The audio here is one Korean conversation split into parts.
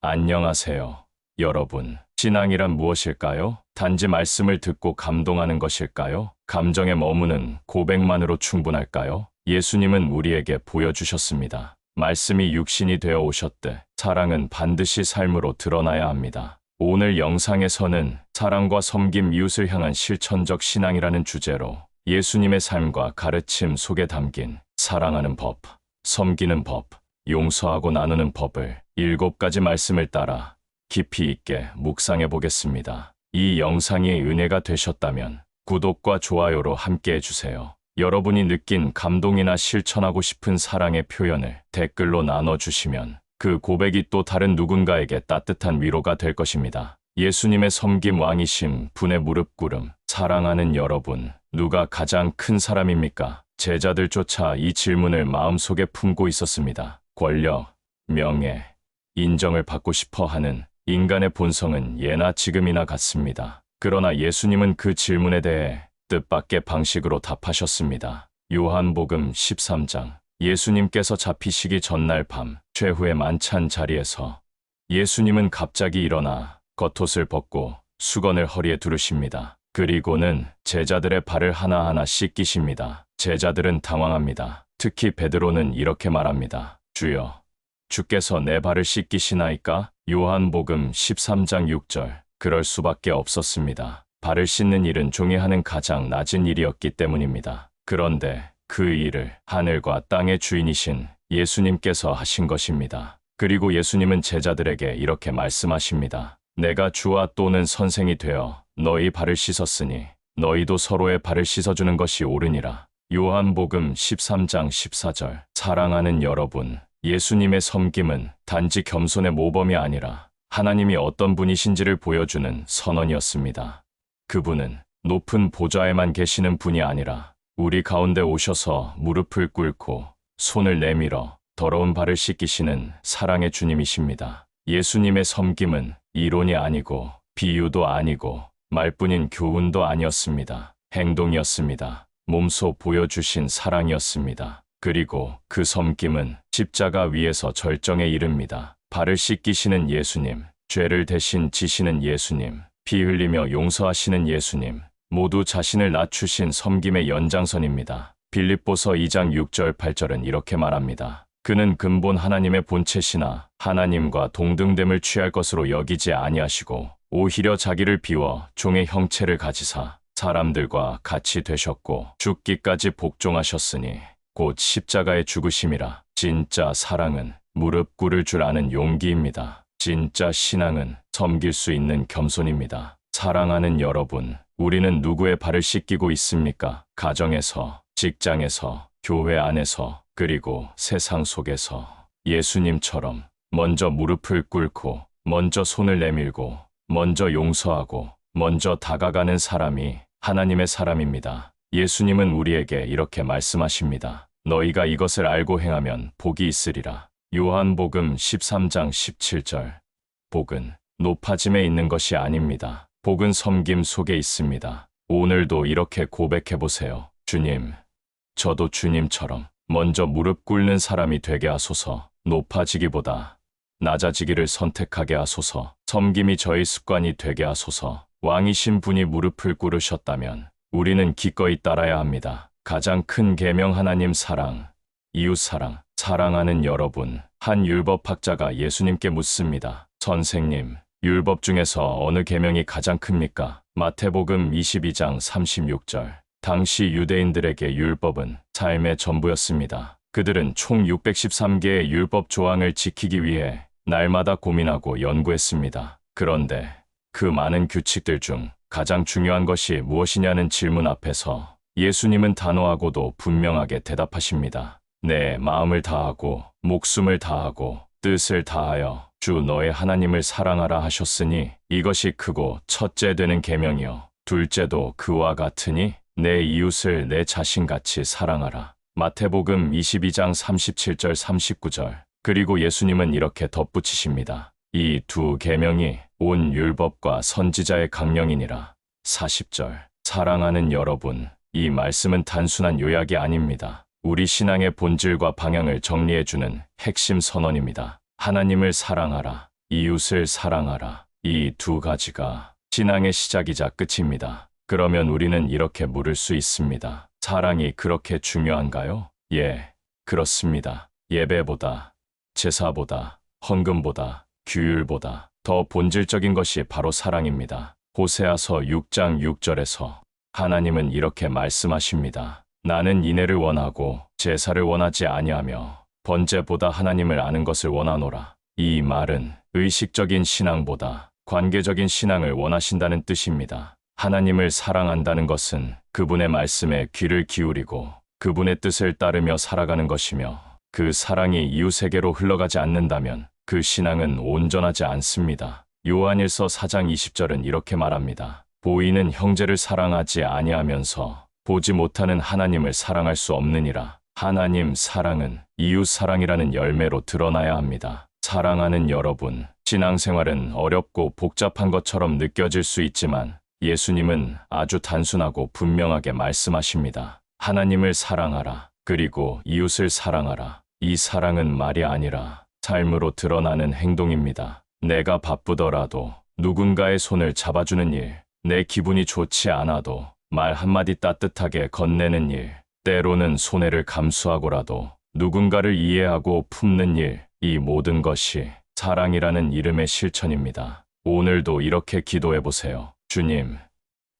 안녕하세요, 여러분. 신앙이란 무엇일까요? 단지 말씀을 듣고 감동하는 것일까요? 감정에 머무는 고백만으로 충분할까요? 예수님은 우리에게 보여주셨습니다. 말씀이 육신이 되어 오셨되 사랑은 반드시 삶으로 드러나야 합니다. 오늘 영상에서는 사랑과 섬김, 이웃을 향한 실천적 신앙이라는 주제로 예수님의 삶과 가르침 속에 담긴 사랑하는 법, 섬기는 법, 용서하고 나누는 법을 7가지 말씀을 따라 깊이 있게 묵상해 보겠습니다. 이 영상이 은혜가 되셨다면 구독과 좋아요로 함께 해주세요. 여러분이 느낀 감동이나 실천하고 싶은 사랑의 표현을 댓글로 나눠주시면 그 고백이 또 다른 누군가에게 따뜻한 위로가 될 것입니다. 예수님의 섬김, 왕이심, 분의 무릎 꿇음. 사랑하는 여러분, 누가 가장 큰 사람입니까? 제자들조차 이 질문을 마음속에 품고 있었습니다. 권력, 명예, 인정을 받고 싶어 하는 인간의 본성은 예나 지금이나 같습니다. 그러나 예수님은 그 질문에 대해 뜻밖의 방식으로 답하셨습니다. 요한복음 13장. 예수님께서 잡히시기 전날 밤 최후의 만찬 자리에서 예수님은 갑자기 일어나 겉옷을 벗고 수건을 허리에 두르십니다. 그리고는 제자들의 발을 하나하나 씻기십니다. 제자들은 당황합니다. 특히 베드로는 이렇게 말합니다. 주여, 주께서 내 발을 씻기시나이까? 요한복음 13장 6절. 그럴 수밖에 없었습니다. 발을 씻는 일은 종이 하는 가장 낮은 일이었기 때문입니다. 그런데 그 일을 하늘과 땅의 주인이신 예수님께서 하신 것입니다. 그리고 예수님은 제자들에게 이렇게 말씀하십니다. 내가 주와 또는 선생이 되어 너희 발을 씻었으니 너희도 서로의 발을 씻어주는 것이 옳으니라. 요한복음 13장 14절. 사랑하는 여러분, 예수님의 섬김은 단지 겸손의 모범이 아니라 하나님이 어떤 분이신지를 보여주는 선언이었습니다. 그분은 높은 보좌에만 계시는 분이 아니라 우리 가운데 오셔서 무릎을 꿇고 손을 내밀어 더러운 발을 씻기시는 사랑의 주님이십니다. 예수님의 섬김은 이론이 아니고 비유도 아니고 말뿐인 교훈도 아니었습니다. 행동이었습니다. 몸소 보여주신 사랑이었습니다. 그리고 그 섬김은 십자가 위에서 절정에 이릅니다. 발을 씻기시는 예수님, 죄를 대신 지시는 예수님, 피 흘리며 용서하시는 예수님, 모두 자신을 낮추신 섬김의 연장선입니다. 빌립보서 2장 6절 8절은 이렇게 말합니다. 그는 근본 하나님의 본체시나 하나님과 동등됨을 취할 것으로 여기지 아니하시고 오히려 자기를 비워 종의 형체를 가지사 사람들과 같이 되셨고 죽기까지 복종하셨으니 곧 십자가의 죽으심이라. 진짜 사랑은 무릎 꿇을 줄 아는 용기입니다. 진짜 신앙은 섬길 수 있는 겸손입니다. 사랑하는 여러분, 우리는 누구의 발을 씻기고 있습니까? 가정에서, 직장에서, 교회 안에서, 그리고 세상 속에서. 예수님처럼 먼저 무릎을 꿇고, 먼저 손을 내밀고, 먼저 용서하고, 먼저 다가가는 사람이 하나님의 사람입니다. 예수님은 우리에게 이렇게 말씀하십니다. 너희가 이것을 알고 행하면 복이 있으리라. 요한복음 13장 17절. 복은 높아짐에 있는 것이 아닙니다. 복은 섬김 속에 있습니다. 오늘도 이렇게 고백해보세요. 주님, 저도 주님처럼 먼저 무릎 꿇는 사람이 되게 하소서. 높아지기보다 낮아지기를 선택하게 하소서. 섬김이 저의 습관이 되게 하소서. 왕이신 분이 무릎을 꿇으셨다면 우리는 기꺼이 따라야 합니다. 가장 큰 계명, 하나님 사랑, 이웃 사랑. 사랑하는 여러분, 한 율법학자가 예수님께 묻습니다. 선생님, 율법 중에서 어느 계명이 가장 큽니까? 마태복음 22장 36절. 당시 유대인들에게 율법은 삶의 전부였습니다. 그들은 총 613개의 율법 조항을 지키기 위해 날마다 고민하고 연구했습니다. 그런데 그 많은 규칙들 중 가장 중요한 것이 무엇이냐는 질문 앞에서 예수님은 단호하고도 분명하게 대답하십니다. 내 마음을 다하고 목숨을 다하고 뜻을 다하여 주 너의 하나님을 사랑하라 하셨으니 이것이 크고 첫째 되는 계명이요 둘째도 그와 같으니 내 이웃을 내 자신같이 사랑하라. 마태복음 22장 37절 39절. 그리고 예수님은 이렇게 덧붙이십니다. 이 두 계명이 온 율법과 선지자의 강령이니라. 40절. 사랑하는 여러분, 이 말씀은 단순한 요약이 아닙니다. 우리 신앙의 본질과 방향을 정리해주는 핵심 선언입니다. 하나님을 사랑하라. 이웃을 사랑하라. 이 두 가지가 신앙의 시작이자 끝입니다. 그러면 우리는 이렇게 물을 수 있습니다. 사랑이 그렇게 중요한가요? 예, 그렇습니다. 예배보다, 제사보다, 헌금보다, 규율보다 더 본질적인 것이 바로 사랑입니다. 호세아서 6장 6절에서 하나님은 이렇게 말씀하십니다. 나는 인애를 원하고 제사를 원하지 아니하며 번제보다 하나님을 아는 것을 원하노라. 이 말은 의식적인 신앙보다 관계적인 신앙을 원하신다는 뜻입니다. 하나님을 사랑한다는 것은 그분의 말씀에 귀를 기울이고 그분의 뜻을 따르며 살아가는 것이며 그 사랑이 이웃에게로 흘러가지 않는다면 그 신앙은 온전하지 않습니다. 요한일서 4장 20절은 이렇게 말합니다. 보이는 형제를 사랑하지 아니하면서 보지 못하는 하나님을 사랑할 수 없느니라. 하나님 사랑은 이웃 사랑이라는 열매로 드러나야 합니다. 사랑하는 여러분, 신앙생활은 어렵고 복잡한 것처럼 느껴질 수 있지만 예수님은 아주 단순하고 분명하게 말씀하십니다. 하나님을 사랑하라. 그리고 이웃을 사랑하라. 이 사랑은 말이 아니라 삶으로 드러나는 행동입니다. 내가 바쁘더라도 누군가의 손을 잡아주는 일, 내 기분이 좋지 않아도 말 한마디 따뜻하게 건네는 일, 때로는 손해를 감수하고라도 누군가를 이해하고 품는 일, 이 모든 것이 사랑이라는 이름의 실천입니다. 오늘도 이렇게 기도해 보세요. 주님,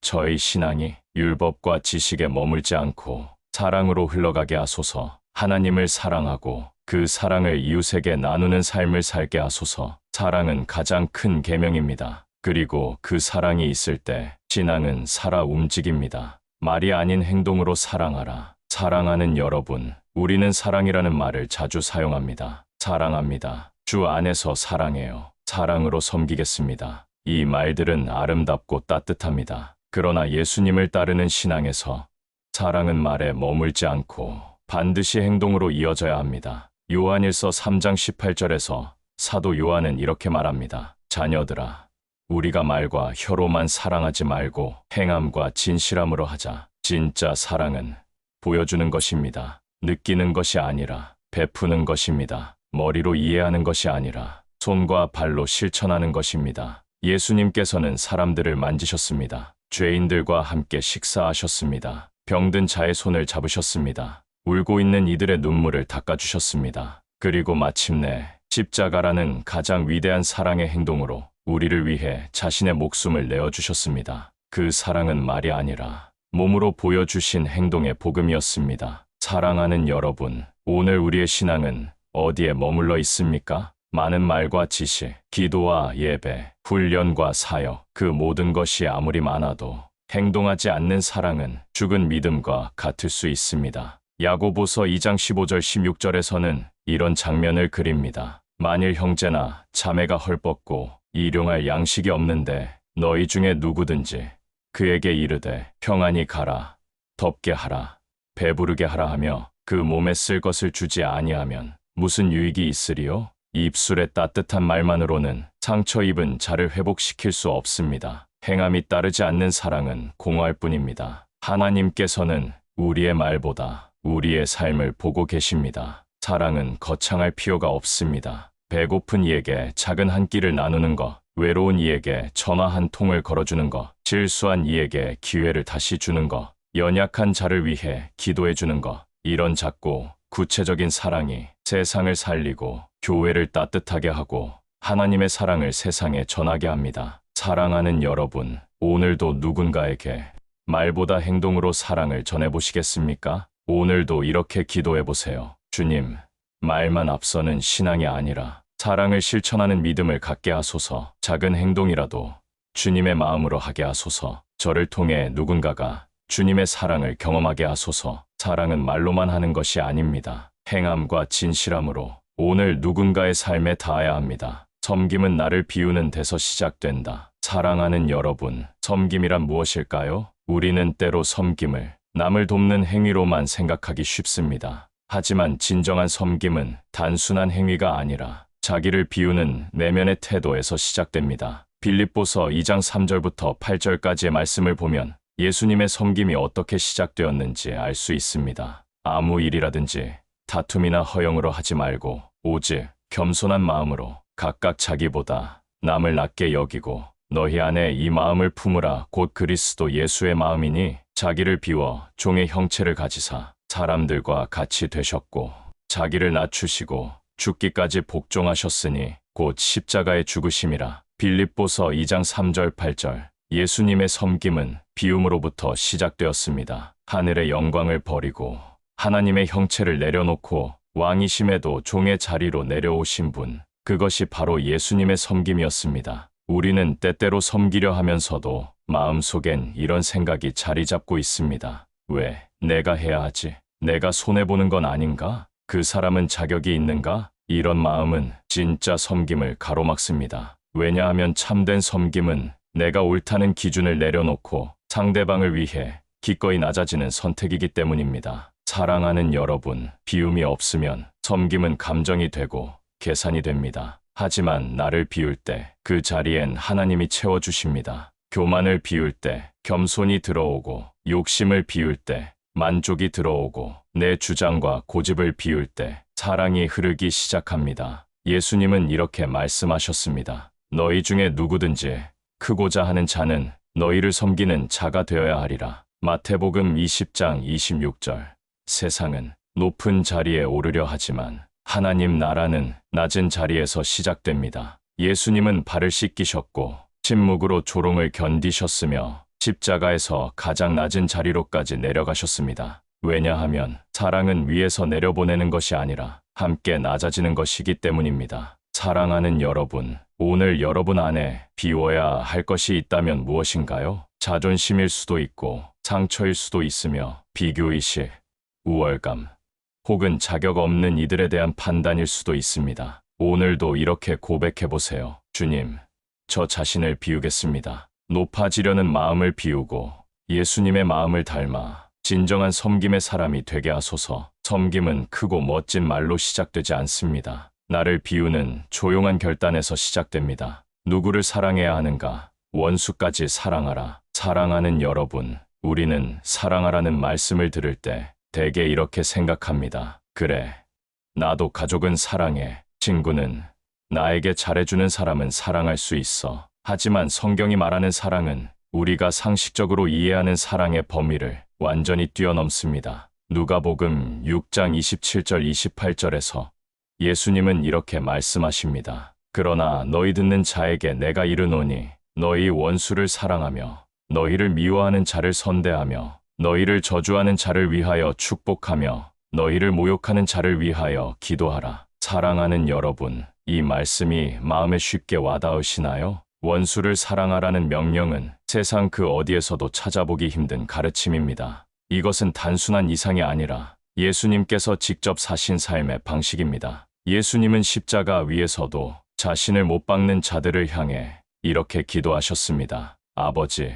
저의 신앙이 율법과 지식에 머물지 않고 사랑으로 흘러가게 하소서. 하나님을 사랑하고 그 사랑을 이웃에게 나누는 삶을 살게 하소서. 사랑은 가장 큰 계명입니다. 그리고 그 사랑이 있을 때 신앙은 살아 움직입니다. 말이 아닌 행동으로 사랑하라. 사랑하는 여러분, 우리는 사랑이라는 말을 자주 사용합니다. 사랑합니다. 주 안에서 사랑해요. 사랑으로 섬기겠습니다. 이 말들은 아름답고 따뜻합니다. 그러나 예수님을 따르는 신앙에서 사랑은 말에 머물지 않고 반드시 행동으로 이어져야 합니다. 요한일서 3장 18절에서 사도 요한은 이렇게 말합니다. 자녀들아, 우리가 말과 혀로만 사랑하지 말고 행함과 진실함으로 하자. 진짜 사랑은 보여주는 것입니다. 느끼는 것이 아니라 베푸는 것입니다. 머리로 이해하는 것이 아니라 손과 발로 실천하는 것입니다. 예수님께서는 사람들을 만지셨습니다. 죄인들과 함께 식사하셨습니다. 병든 자의 손을 잡으셨습니다. 울고 있는 이들의 눈물을 닦아주셨습니다. 그리고 마침내 십자가라는 가장 위대한 사랑의 행동으로 우리를 위해 자신의 목숨을 내어주셨습니다. 그 사랑은 말이 아니라 몸으로 보여주신 행동의 복음이었습니다. 사랑하는 여러분, 오늘 우리의 신앙은 어디에 머물러 있습니까? 많은 말과 지식, 기도와 예배, 훈련과 사역, 그 모든 것이 아무리 많아도 행동하지 않는 사랑은 죽은 믿음과 같을 수 있습니다. 야고보서 2장 15절 16절에서는 이런 장면을 그립니다. 만일 형제나 자매가 헐벗고 일용할 양식이 없는데 너희 중에 누구든지 그에게 이르되 평안히 가라, 덥게 하라, 배부르게 하라 하며 그 몸에 쓸 것을 주지 아니하면 무슨 유익이 있으리요? 입술의 따뜻한 말만으로는 상처 입은 자를 회복시킬 수 없습니다. 행함이 따르지 않는 사랑은 공허할 뿐입니다. 하나님께서는 우리의 말보다 우리의 삶을 보고 계십니다. 사랑은 거창할 필요가 없습니다. 배고픈 이에게 작은 한 끼를 나누는 것, 외로운 이에게 전화 한 통을 걸어주는 것, 실수한 이에게 기회를 다시 주는 것, 연약한 자를 위해 기도해 주는 것, 이런 작고 구체적인 사랑이 세상을 살리고 교회를 따뜻하게 하고 하나님의 사랑을 세상에 전하게 합니다. 사랑하는 여러분, 오늘도 누군가에게 말보다 행동으로 사랑을 전해보시겠습니까? 오늘도 이렇게 기도해보세요. 주님, 말만 앞서는 신앙이 아니라 사랑을 실천하는 믿음을 갖게 하소서. 작은 행동이라도 주님의 마음으로 하게 하소서. 저를 통해 누군가가 주님의 사랑을 경험하게 하소서. 사랑은 말로만 하는 것이 아닙니다. 행함과 진실함으로 오늘 누군가의 삶에 닿아야 합니다. 섬김은 나를 비우는 데서 시작된다. 사랑하는 여러분, 섬김이란 무엇일까요? 우리는 때로 섬김을 남을 돕는 행위로만 생각하기 쉽습니다. 하지만 진정한 섬김은 단순한 행위가 아니라 자기를 비우는 내면의 태도에서 시작됩니다. 빌립보서 2장 3절부터 8절까지의 말씀을 보면 예수님의 섬김이 어떻게 시작되었는지 알 수 있습니다. 아무 일이라든지 다툼이나 허영으로 하지 말고 오직 겸손한 마음으로 각각 자기보다 남을 낮게 여기고 너희 안에 이 마음을 품으라. 곧 그리스도 예수의 마음이니 자기를 비워 종의 형체를 가지사 사람들과 같이 되셨고 자기를 낮추시고 죽기까지 복종하셨으니 곧 십자가의 죽으심이라. 빌립보서 2장 3절 8절. 예수님의 섬김은 비움으로부터 시작되었습니다. 하늘의 영광을 버리고 하나님의 형체를 내려놓고 왕이심에도 종의 자리로 내려오신 분, 그것이 바로 예수님의 섬김이었습니다. 우리는 때때로 섬기려 하면서도 마음속엔 이런 생각이 자리 잡고 있습니다. 왜 내가 해야 하지? 내가 손해보는 건 아닌가? 그 사람은 자격이 있는가? 이런 마음은 진짜 섬김을 가로막습니다. 왜냐하면 참된 섬김은 내가 옳다는 기준을 내려놓고 상대방을 위해 기꺼이 낮아지는 선택이기 때문입니다. 사랑하는 여러분, 비움이 없으면 섬김은 감정이 되고 계산이 됩니다. 하지만 나를 비울 때 그 자리엔 하나님이 채워주십니다. 교만을 비울 때 겸손이 들어오고 욕심을 비울 때 만족이 들어오고 내 주장과 고집을 비울 때 사랑이 흐르기 시작합니다. 예수님은 이렇게 말씀하셨습니다. 너희 중에 누구든지 크고자 하는 자는 너희를 섬기는 자가 되어야 하리라. 마태복음 20장 26절. 세상은 높은 자리에 오르려 하지만 하나님 나라는 낮은 자리에서 시작됩니다. 예수님은 발을 씻기셨고 침묵으로 조롱을 견디셨으며 십자가에서 가장 낮은 자리로까지 내려가셨습니다. 왜냐하면 사랑은 위에서 내려보내는 것이 아니라 함께 낮아지는 것이기 때문입니다. 사랑하는 여러분, 오늘 여러분 안에 비워야 할 것이 있다면 무엇인가요? 자존심일 수도 있고 상처일 수도 있으며 비교의식, 우월감, 혹은 자격 없는 이들에 대한 판단일 수도 있습니다. 오늘도 이렇게 고백해보세요. 주님, 저 자신을 비우겠습니다. 높아지려는 마음을 비우고 예수님의 마음을 닮아 진정한 섬김의 사람이 되게 하소서. 섬김은 크고 멋진 말로 시작되지 않습니다. 나를 비우는 조용한 결단에서 시작됩니다. 누구를 사랑해야 하는가? 원수까지 사랑하라. 사랑하는 여러분, 우리는 사랑하라는 말씀을 들을 때 대개 이렇게 생각합니다. 그래, 나도 가족은 사랑해. 친구는, 나에게 잘해주는 사람은 사랑할 수 있어. 하지만 성경이 말하는 사랑은 우리가 상식적으로 이해하는 사랑의 범위를 완전히 뛰어넘습니다. 누가복음 6장 27절 28절에서 예수님은 이렇게 말씀하십니다. 그러나 너희 듣는 자에게 내가 이르노니 너희 원수를 사랑하며 너희를 미워하는 자를 선대하며 너희를 저주하는 자를 위하여 축복하며 너희를 모욕하는 자를 위하여 기도하라. 사랑하는 여러분, 이 말씀이 마음에 쉽게 와닿으시나요? 원수를 사랑하라는 명령은 세상 그 어디에서도 찾아보기 힘든 가르침입니다. 이것은 단순한 이상이 아니라 예수님께서 직접 사신 삶의 방식입니다. 예수님은 십자가 위에서도 자신을 못 박는 자들을 향해 이렇게 기도하셨습니다. 아버지,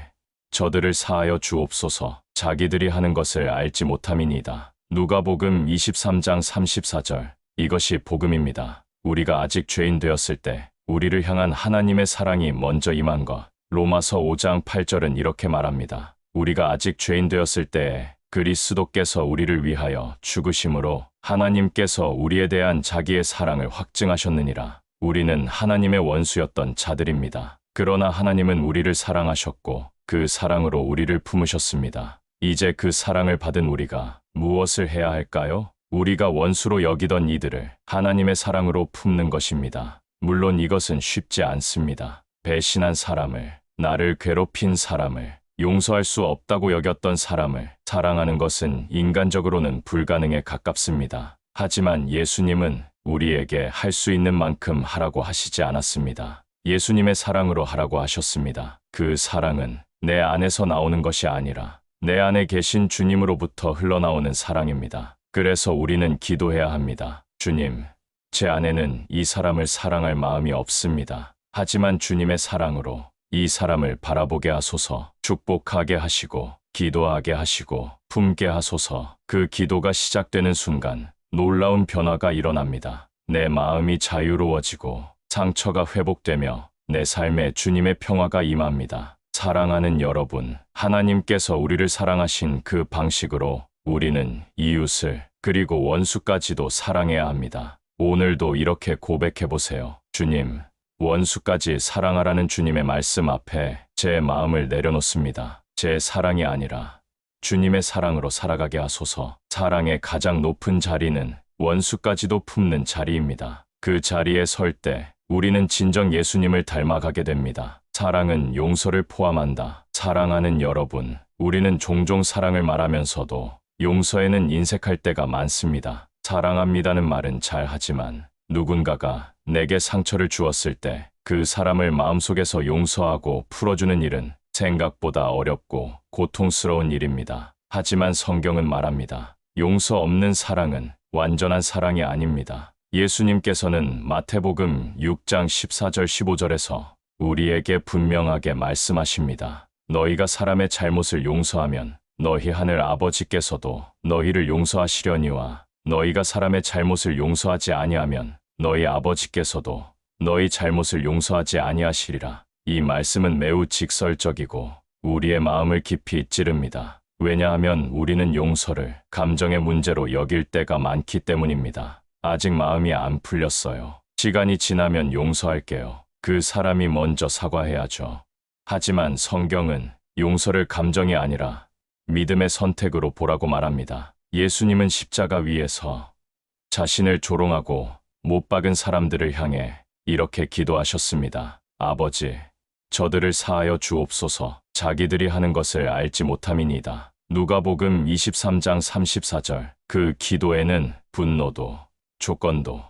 저들을 사하여 주옵소서. 자기들이 하는 것을 알지 못함이니이다. 누가복음 23장 34절. 이것이 복음입니다. 우리가 아직 죄인 되었을 때 우리를 향한 하나님의 사랑이 먼저 임한 것. 로마서 5장 8절은 이렇게 말합니다. 우리가 아직 죄인 되었을 때에 그리스도께서 우리를 위하여 죽으심으로 하나님께서 우리에 대한 자기의 사랑을 확증하셨느니라. 우리는 하나님의 원수였던 자들입니다. 그러나 하나님은 우리를 사랑하셨고 그 사랑으로 우리를 품으셨습니다. 이제 그 사랑을 받은 우리가 무엇을 해야 할까요? 우리가 원수로 여기던 이들을 하나님의 사랑으로 품는 것입니다. 물론 이것은 쉽지 않습니다. 배신한 사람을, 나를 괴롭힌 사람을, 용서할 수 없다고 여겼던 사람을 사랑하는 것은 인간적으로는 불가능에 가깝습니다. 하지만 예수님은 우리에게 할 수 있는 만큼 하라고 하시지 않았습니다. 예수님의 사랑으로 하라고 하셨습니다. 그 사랑은 내 안에서 나오는 것이 아니라 내 안에 계신 주님으로부터 흘러나오는 사랑입니다. 그래서 우리는 기도해야 합니다. 주님, 제 안에는 이 사람을 사랑할 마음이 없습니다. 하지만 주님의 사랑으로 이 사람을 바라보게 하소서. 축복하게 하시고 기도하게 하시고 품게 하소서. 그 기도가 시작되는 순간 놀라운 변화가 일어납니다. 내 마음이 자유로워지고 상처가 회복되며 내 삶에 주님의 평화가 임합니다. 사랑하는 여러분, 하나님께서 우리를 사랑하신 그 방식으로 우리는 이웃을 그리고 원수까지도 사랑해야 합니다. 오늘도 이렇게 고백해보세요. 주님, 원수까지 사랑하라는 주님의 말씀 앞에 제 마음을 내려놓습니다. 제 사랑이 아니라 주님의 사랑으로 살아가게 하소서. 사랑의 가장 높은 자리는 원수까지도 품는 자리입니다. 그 자리에 설 때 우리는 진정 예수님을 닮아가게 됩니다. 사랑은 용서를 포함한다. 사랑하는 여러분, 우리는 종종 사랑을 말하면서도 용서에는 인색할 때가 많습니다. 사랑합니다는 말은 잘하지만 누군가가 내게 상처를 주었을 때 그 사람을 마음속에서 용서하고 풀어주는 일은 생각보다 어렵고 고통스러운 일입니다. 하지만 성경은 말합니다. 용서 없는 사랑은 완전한 사랑이 아닙니다. 예수님께서는 마태복음 6장 14절 15절에서 우리에게 분명하게 말씀하십니다. 너희가 사람의 잘못을 용서하면 너희 하늘 아버지께서도 너희를 용서하시려니와 너희가 사람의 잘못을 용서하지 아니하면 너희 아버지께서도 너희 잘못을 용서하지 아니하시리라. 이 말씀은 매우 직설적이고 우리의 마음을 깊이 찌릅니다. 왜냐하면 우리는 용서를 감정의 문제로 여길 때가 많기 때문입니다. 아직 마음이 안 풀렸어요. 시간이 지나면 용서할게요. 그 사람이 먼저 사과해야죠. 하지만 성경은 용서를 감정이 아니라 믿음의 선택으로 보라고 말합니다. 예수님은 십자가 위에서 자신을 조롱하고 못 박은 사람들을 향해 이렇게 기도하셨습니다. 아버지, 저들을 사하여 주옵소서. 자기들이 하는 것을 알지 못함이니이다. 누가복음 23장 34절. 그 기도에는 분노도 조건도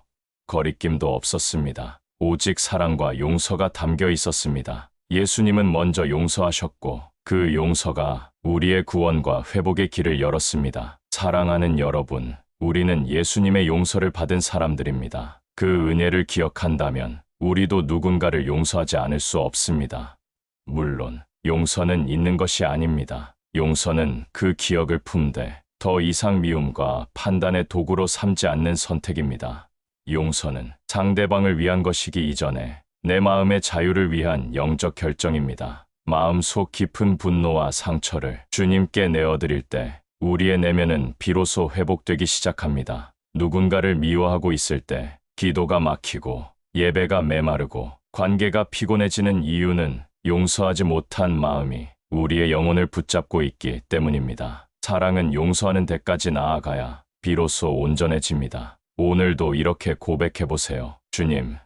거리낌도 없었습니다. 오직 사랑과 용서가 담겨 있었습니다. 예수님은 먼저 용서하셨고 그 용서가 우리의 구원과 회복의 길을 열었습니다. 사랑하는 여러분, 우리는 예수님의 용서를 받은 사람들입니다. 그 은혜를 기억한다면 우리도 누군가를 용서하지 않을 수 없습니다. 물론 용서는 있는 것이 아닙니다. 용서는 그 기억을 품되 더 이상 미움과 판단의 도구로 삼지 않는 선택입니다. 용서는 상대방을 위한 것이기 이전에 내 마음의 자유를 위한 영적 결정입니다. 마음속 깊은 분노와 상처를 주님께 내어드릴 때 우리의 내면은 비로소 회복되기 시작합니다. 누군가를 미워하고 있을 때 기도가 막히고 예배가 메마르고 관계가 피곤해지는 이유는 용서하지 못한 마음이 우리의 영혼을 붙잡고 있기 때문입니다. 사랑은 용서하는 데까지 나아가야 비로소 온전해집니다. 오늘도 이렇게 고백해보세요. 주님,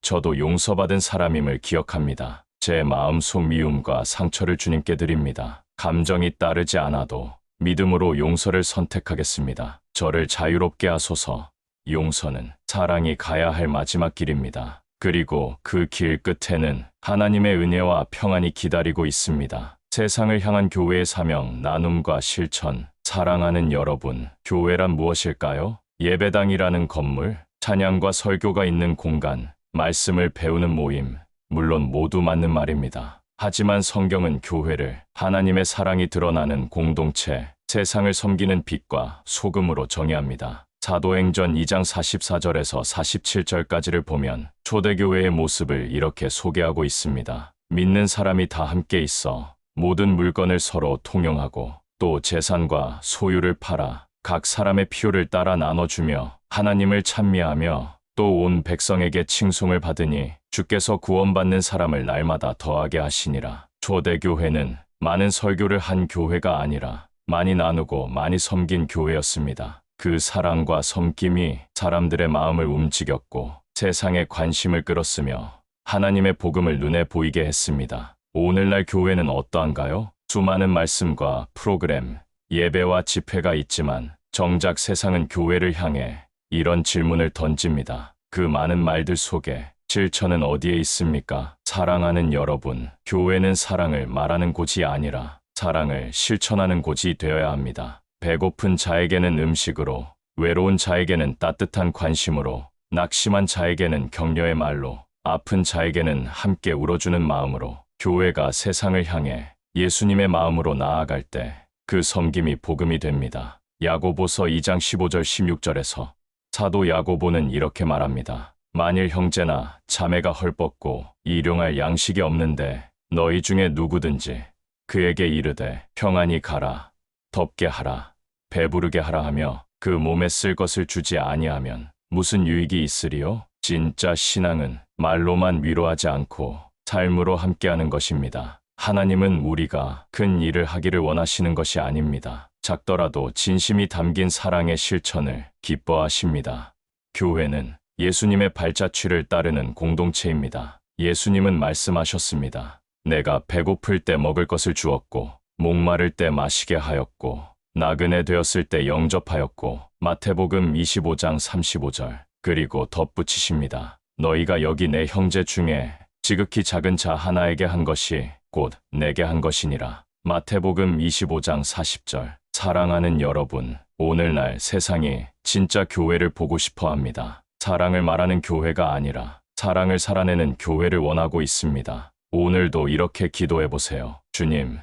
저도 용서받은 사람임을 기억합니다. 제 마음속 미움과 상처를 주님께 드립니다. 감정이 따르지 않아도 믿음으로 용서를 선택하겠습니다. 저를 자유롭게 하소서. 용서는 사랑이 가야 할 마지막 길입니다. 그리고 그 길 끝에는 하나님의 은혜와 평안이 기다리고 있습니다. 세상을 향한 교회의 사명, 나눔과 실천. 사랑하는 여러분, 교회란 무엇일까요? 예배당이라는 건물, 찬양과 설교가 있는 공간, 말씀을 배우는 모임. 물론 모두 맞는 말입니다. 하지만 성경은 교회를 하나님의 사랑이 드러나는 공동체, 세상을 섬기는 빛과 소금으로 정의합니다. 사도행전 2장 44절에서 47절까지를 보면 초대교회의 모습을 이렇게 소개하고 있습니다. 믿는 사람이 다 함께 있어 모든 물건을 서로 통용하고 또 재산과 소유를 팔아 각 사람의 필요를 따라 나눠주며 하나님을 찬미하며 또 온 백성에게 칭송을 받으니 주께서 구원받는 사람을 날마다 더하게 하시니라. 초대교회는 많은 설교를 한 교회가 아니라 많이 나누고 많이 섬긴 교회였습니다. 그 사랑과 섬김이 사람들의 마음을 움직였고 세상의 관심을 끌었으며 하나님의 복음을 눈에 보이게 했습니다. 오늘날 교회는 어떠한가요? 수많은 말씀과 프로그램, 예배와 집회가 있지만 정작 세상은 교회를 향해 이런 질문을 던집니다. 그 많은 말들 속에 실천은 어디에 있습니까? 사랑하는 여러분, 교회는 사랑을 말하는 곳이 아니라 사랑을 실천하는 곳이 되어야 합니다. 배고픈 자에게는 음식으로, 외로운 자에게는 따뜻한 관심으로, 낙심한 자에게는 격려의 말로, 아픈 자에게는 함께 울어주는 마음으로 교회가 세상을 향해 예수님의 마음으로 나아갈 때 그 섬김이 복음이 됩니다. 야고보서 2장 15절 16절에서 사도 야고보는 이렇게 말합니다. 만일 형제나 자매가 헐벗고 일용할 양식이 없는데 너희 중에 누구든지 그에게 이르되 평안히 가라, 덥게 하라, 배부르게 하라 하며 그 몸에 쓸 것을 주지 아니하면 무슨 유익이 있으리요? 진짜 신앙은 말로만 위로하지 않고 삶으로 함께하는 것입니다. 하나님은 우리가 큰 일을 하기를 원하시는 것이 아닙니다. 작더라도 진심이 담긴 사랑의 실천을 기뻐하십니다. 교회는 예수님의 발자취를 따르는 공동체입니다. 예수님은 말씀하셨습니다. 내가 배고플 때 먹을 것을 주었고 목마를 때 마시게 하였고 나그네 되었을 때 영접하였고 마태복음 25장 35절. 그리고 덧붙이십니다. 너희가 여기 내 형제 중에 지극히 작은 자 하나에게 한 것이 곧 내게 한 것이니라. 마태복음 25장 40절. 사랑하는 여러분, 오늘날 세상이 진짜 교회를 보고 싶어 합니다. 사랑을 말하는 교회가 아니라 사랑을 살아내는 교회를 원하고 있습니다. 오늘도 이렇게 기도해 보세요. 주님,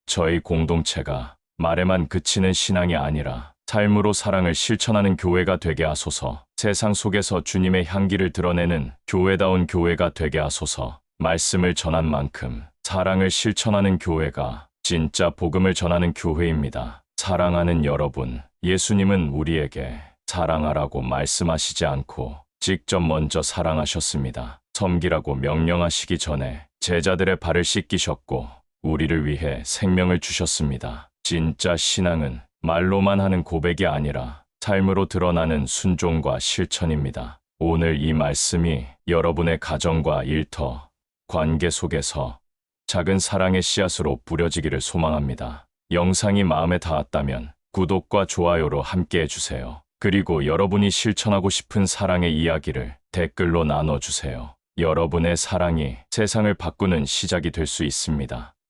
저희 공동체가 말에만 그치는 신앙이 아니라 삶으로 사랑을 실천하는 교회가 되게 하소서. 세상 속에서 주님의 향기를 드러내는 교회다운 교회가 되게 하소서. 말씀을 전한 만큼 사랑을 실천하는 교회가 진짜 복음을 전하는 교회입니다. 사랑하는 여러분, 예수님은 우리에게 사랑하라고 말씀하시지 않고 직접 먼저 사랑하셨습니다. 섬기라고 명령하시기 전에 제자들의 발을 씻기셨고 우리를 위해 생명을 주셨습니다. 진짜 신앙은 말로만 하는 고백이 아니라 삶으로 드러나는 순종과 실천입니다. 오늘 이 말씀이 여러분의 가정과 일터, 관계 속에서 작은 사랑의 씨앗으로 뿌려지기를 소망합니다. 영상이 마음에 닿았다면 구독과 좋아요로 함께 해주세요. 그리고 여러분이 실천하고 싶은 사랑의 이야기를 댓글로 나눠주세요. 여러분의 사랑이 세상을 바꾸는 시작이 될 수 있습니다.